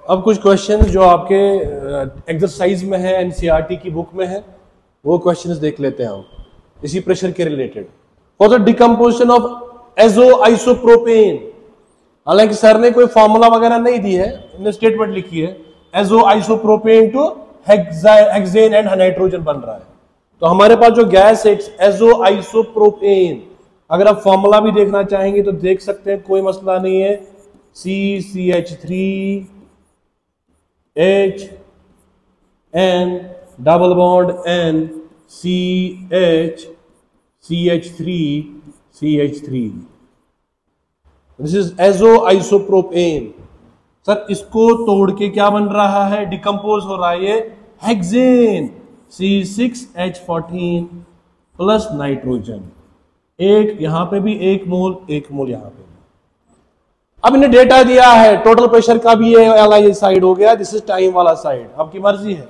अब कुछ क्वेश्चन जो आपके एक्सरसाइज में है, एनसीईआरटी की बुक में है, वो क्वेश्चंस देख लेते हैं हम इसी प्रेशर के related. For the decomposition of azo isopropene, हालांकि सर ने कोई फॉर्मूला वगैरह नहीं दी है, इन्होंने स्टेटमेंट लिखी है azo isopropane to hexane and nitrogen बन रहा है। तो हमारे पास जो गैस है एजो आइसोप्रोपेन, अगर आप फॉर्मूला भी देखना चाहेंगे तो देख सकते हैं, कोई मसला नहीं है। CH3H N double bond N CH3 this is azo isopropene. Sir इसको तोड़ के क्या बन रहा है, डिकम्पोज हो रहा है ये हेक्सेन C6H14 प्लस नाइट्रोजन, एक यहां पे भी एक मोल यहां पे भी। अब इन्हें डेटा दिया है टोटल प्रेशर का भी, ये वाला ये साइड हो गया, दिस इज टाइम वाला साइड, आपकी मर्जी है,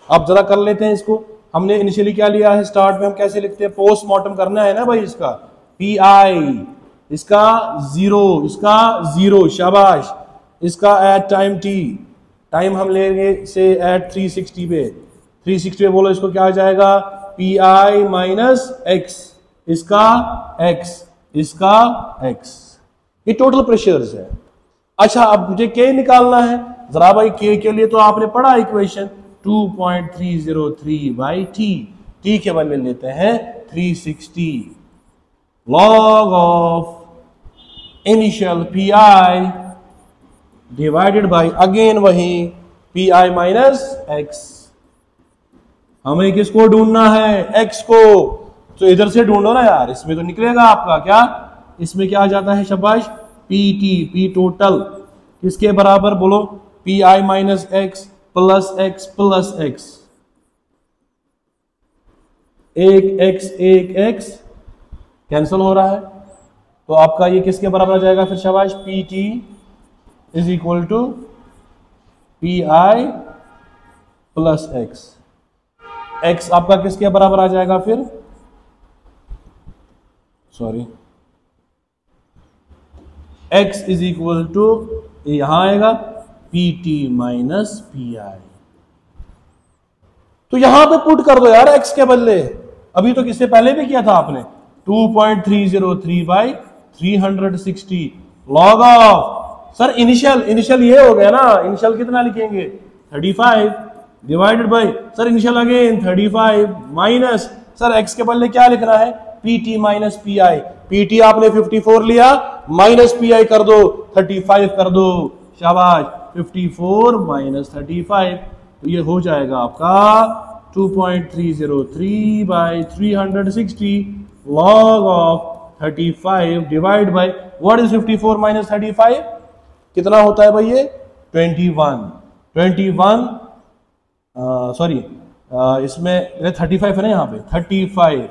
आप जरा कर लेते हैं इसको। हमने इनिशियली क्या लिया है, स्टार्ट में हम कैसे लिखते हैं, पोस्टमार्टम करना है ना भाई, इसका PI, इसका जीरो, शाबाश, इसका एट टाइम T, टाइम हम लेंगे से एट 360 पे, 360 पे बोलो इसको क्या आ जाएगा, PI माइनस X, इसका X, ये टोटल प्रेशर्स है। अच्छा अब मुझे K निकालना है, जरा भाई K के लिए तो आपने पढ़ा इक्वेशन 2.303 बाई T के बदले लेते हैं 360 log of initial PI divided by again वही PI माइनस X। हमें किसको ढूंढना है, X को, तो इधर से ढूंढो ना यार, इसमें तो निकलेगा आपका क्या, इसमें क्या आ जाता है शाबाश, P टोटल किसके बराबर बोलो, PI minus X plus X, एक X कैंसिल हो रहा है, तो आपका ये किसके बराबर आ जाएगा फिर शाबाश, PT is equal to PI plus X आपका किसके बराबर आ जाएगा फिर, sorry, X is equal to यहां आएगा PT माइनस PI। तो यहां पे पुट कर दो यार X के बदले, अभी तो किससे पहले भी किया था आपने, 2.303 by 360 log of, sir initial ये हो गया ना, इनिशियल कितना लिखेंगे 35 divided by, sir initial again 35 minus, sir X के बदले क्या लिखना है, PT माइनस PI, PT आपने 54 लिया, माइनस PI कर दो 35 कर दो, शाबाश, 54 माइनस 35, तो ये हो जाएगा आपका 2.303 by 360 log of 35 divide by, what is 54 minus 35, कितना होता है भाई ये 21 सॉरी इसमें 35 है ना, यहाँ पे 35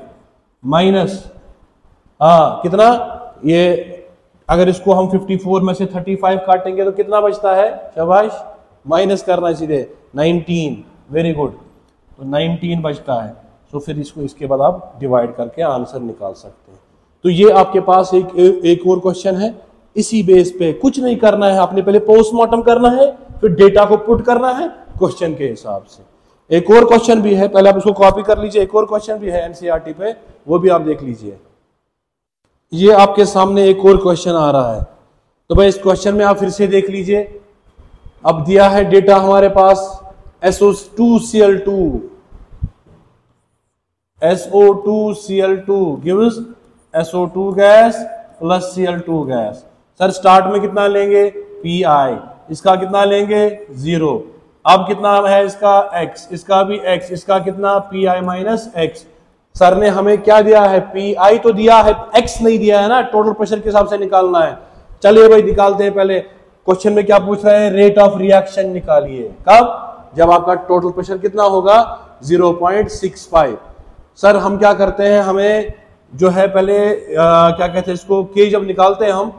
माइनस कितना, ये अगर इसको हम 54 में से 35 काटेंगे तो कितना बचता है, शाबाश, माइनस करना है सीधे 19, वेरी गुड, तो 19 बचता है। तो फिर इसको इसके बाद आप डिवाइड करके आंसर निकाल सकते हैं। तो ये आपके पास एक और क्वेश्चन है, इसी बेस पे कुछ नहीं करना है, आपने पहले पोस्टमार्टम करना है, फिर डेटा को पुट करना है क्वेश्चन के हिसाब से। एक और क्वेश्चन भी है, पहले आप उसको कॉपी कर लीजिए, एक और क्वेश्चन भी है एनसीईआरटी पे, वो भी आप देख लीजिए। ये आपके सामने एक और क्वेश्चन आ रहा है, तो भाई इस क्वेश्चन में आप फिर से देख लीजिए। अब दिया है डेटा हमारे पास SO2Cl2 gives SO2 gas plus Cl2 gas. Sir start में कितना लेंगे, PI, इसका कितना लेंगे 0, अब कितना है इसका X, इसका भी X, इसका कितना PI माइनस X। सर ने हमें क्या दिया है, PI तो दिया है, X नहीं दिया है ना, टोटल प्रेशर के हिसाब से निकालना है। चलिए भाई निकालते हैं। पहले क्वेश्चन में क्या पूछ रहे हैं, रेट ऑफ रिएक्शन निकालिए, कब, जब आपका टोटल प्रेशर कितना होगा 0.65। सर हम क्या करते हैं, हमें जो है पहले क्या कहते हैं इसको, K जब निकालते हैं हम,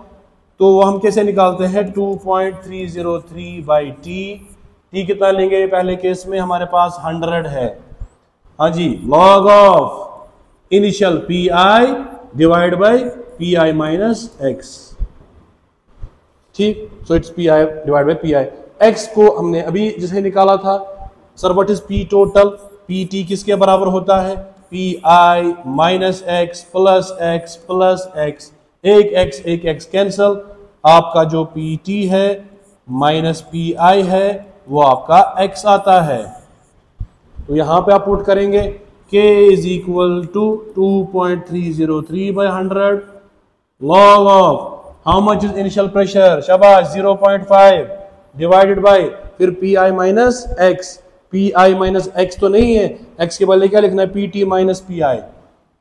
तो वो हम कैसे निकालते हैं, 2.303 बाई T कितना लेंगे, पहले केस में हमारे पास 100 है, हाँ जी, log of initial PI divide by PI minus X, ठीक, so it's PI divide by PI। x को हमने अभी जैसे निकाला था सर, व्हाट इज p टोटल, pt किसके बराबर होता है, pi minus x plus x, एक x कैंसल, आपका जो pt है माइनस pi है वो आपका x आता है। तो यहां पे आप पुट करेंगे k is equal to 2.303/100 log of how much is initial pressure, शाबाश 0.5 डिवाइडेड बाय फिर pi minus x, pi minus x तो नहीं है, x के बदले क्या लिखना है, pt माइनस pi।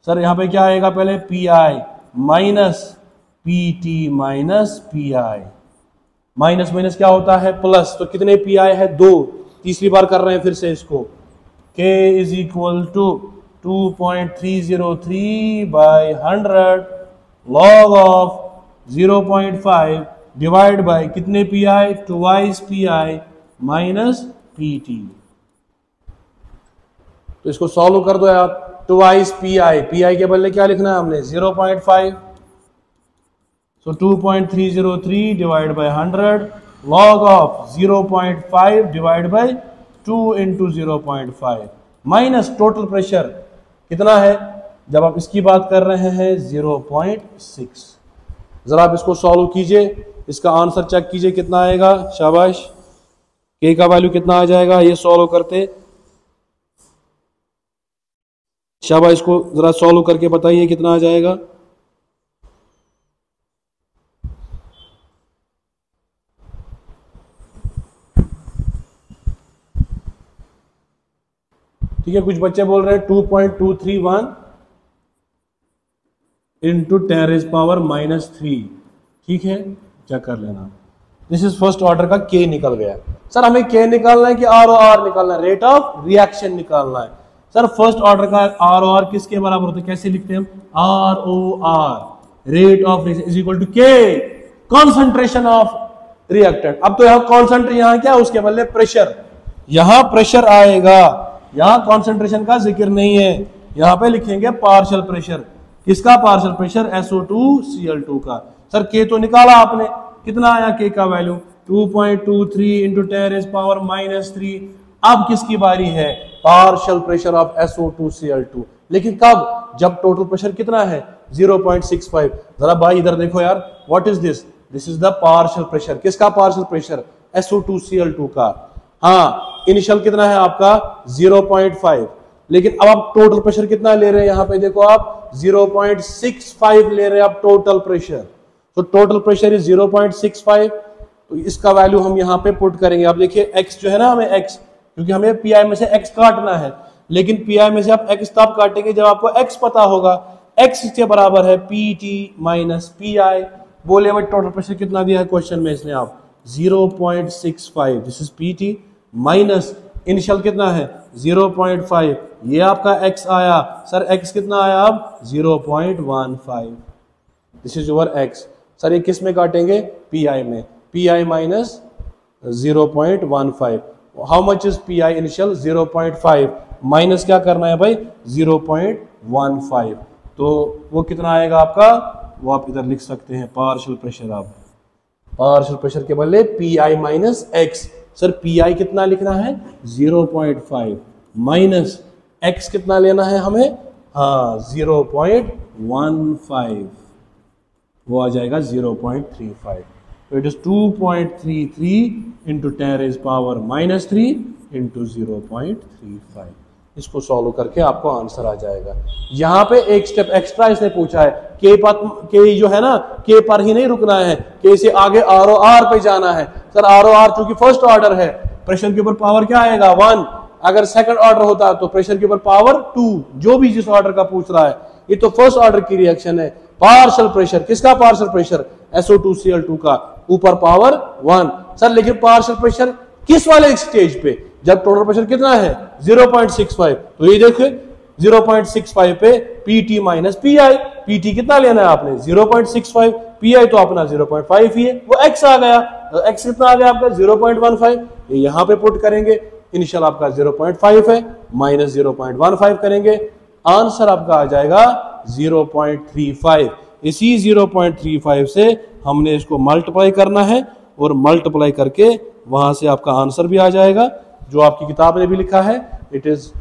सर यहाँ पे क्या आएगा, पहले pi minus pt minus pi, minus minus क्या होता है प्लस, तो कितने pi है 2, तीसरी बार कर रहे हैं फिर से इसको, k is equal to 2.303/100 log of 0.5 divide by कितने pi, twice pi minus pt। तो इसको सॉल्व कर दो आप, ट्वाइस pi के बदले क्या लिखना है हमने 0.5, सो 2.303 divide by 100 log of 0.5 divide bye 2 into 0.5 minus total pressure कितना है, जब आप इसकी बात कर रहे हैं 0.6। जरा आप इसको सॉल्व कीजिए, इसका आंसर चेक कीजिए कितना आएगा, शाबाश, के का वैल्यू कितना आ जाएगा ये सॉल्व करते, शाबाश, इसको जरा सॉल्व करके बताइए कितना आ जाएगा। ठीक है, कुछ बच्चे बोल रहे हैं 2.231 इंटू 10⁻⁻3, ठीक है, चेक कर लेना। दिस इज फर्स्ट ऑर्डर का के निकल गया। सर हमें के निकालना है कि आर ओ आर निकालना है, रेट ऑफ रिएक्शन निकालना है। सर फर्स्ट ऑर्डर का आर ओ आर किसके बराबर होता है, कैसे लिखते हैं हम, R O R rate of reaction is equal to K concentration of reactant. अब तो यहाँ कॉन्सेंट्रेशन, यहाँ क्या उसके बदले प्रेशर, यहाँ प्रेशर आएगा, यहाँ कॉन्सेंट्रेशन का जिक्र नहीं है, यहाँ पे लिखेंगे पार्शियल प्रेशर। किसका पार्शियल प्रेशर, SO2Cl2 का। सर के तो निकाला आपने, कितना आया के का वैल्यू 2.23 इंटू 10⁻⁻3। अब किसकी बारी है, पार्शियल प्रेशर ऑफ SO2Cl2, लेकिन कब, जब टोटल प्रेशर कितना है 0.65। जरा भाई इधर देखो यार, what is this, this is the partial pressure. किसका पार्शियल प्रेशर, SO2Cl2 का। हाँ इनिशियल कितना है आपका 0.5, लेकिन अब आप टोटल प्रेशर कितना ले रहे हैं, यहां पे देखो आप 0.65 ले रहे हैं आप टोटल प्रेशर। तो टोटल प्रेशर इज 0.65, तो इसका वैल्यू हम यहाँ पे पुट करेंगे। आप देखिए x जो है ना, हमें x, क्योंकि हमें पी आई में से x काटना है, लेकिन पी आई में से आप x तब काटेंगे जब आपको x पता होगा। x के बराबर है pt माइनस पी आई। बोले भाई टोटल प्रेशर कितना दिया है क्वेश्चन में, इसने आप 0.65, this is pt minus initial कितना है 0.5, ये आपका x आया। सर x कितना आया अब 0.15, this is your x। Sir ये किस में काटेंगे, पी आई में, P I minus 0.15। How much is P I initial 0.5 minus क्या करना है भाई 0.15, तो वो कितना आएगा आपका, वो आप इधर लिख सकते हैं पार्शियल प्रेशर। आप पार्शियल प्रेशर के बदले P I minus x. Sir P I कितना लिखना है 0.5 माइनस एक्स कितना लेना है हमें, हाँ 0.15, वो आ जाएगा 0.35। तो इट इज 2.33 इंटू 10⁻³ इंटू 0.35। इसको सॉल्व करके आपको आंसर आ जाएगा। यहाँ पे एक स्टेप एक्स्ट्रा इसने पूछा है, के जो है ना, के पर ही नहीं रुकना है, के से आगे आर ओ आर पे जाना है। सर आर ओ आर चूंकि फर्स्ट ऑर्डर है, प्रेशर के ऊपर पावर क्या आएगा 1, अगर सेकंड ऑर्डर होता तो प्रेशर के ऊपर पावर 2, जो भी जिस ऑर्डर का पूछ रहा है। ये तो फर्स्ट ऑर्डर की रिएक्शन है। पार्शियल प्रेशर, किसका पार्शियल प्रेशर, SO2Cl2 का, ऊपर पावर 1। सर लेकिन पार्शियल प्रेशर किस वाले स्टेज पे, जब टोटल प्रेशर कितना है 0.65, तो ये देखिए 0.65 पे PT minus P I. PT कितना लेना है आपने 0.65, PI तो अपना 0.5 ही है, वो x आ गया। तो x कितना आ गया आपका 0.15, ये यहां पे पुट करेंगे, इनिशियल आपका 0.5 है, माइनस 0.15 करेंगे, आंसर आपका आ जाएगा 0.35। इसी 0.35 से हमने इसको मल्टीप्लाई करना है और मल्टीप्लाई करके वहां से आपका आंसर भी आ जाएगा जो आपकी किताब ने भी लिखा है। इट इज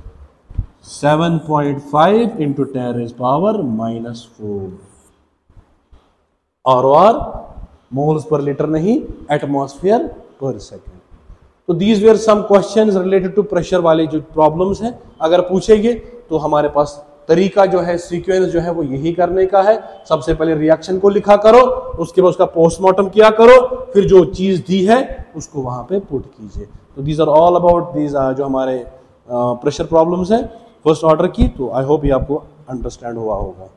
7.5 इंटू 10⁻⁻⁴ और मोल्स पर लीटर नहीं, एटमॉस्फेयर पर सेकेंड। तो these were some questions related to pressure वाले जो प्रॉब्लम्स हैं, अगर पूछेंगे तो हमारे पास तरीका जो है, सीक्वेंस जो है वो यही करने का है। सबसे पहले रिएक्शन को लिखा करो, उसके बाद उसका पोस्टमार्टम किया करो, फिर जो चीज दी है उसको वहां पे पुट कीजिए। तो these are all about these जो हमारे प्रेशर प्रॉब्लम्स हैं फर्स्ट ऑर्डर की। तो आई होप ये आपको अंडरस्टैंड हुआ होगा।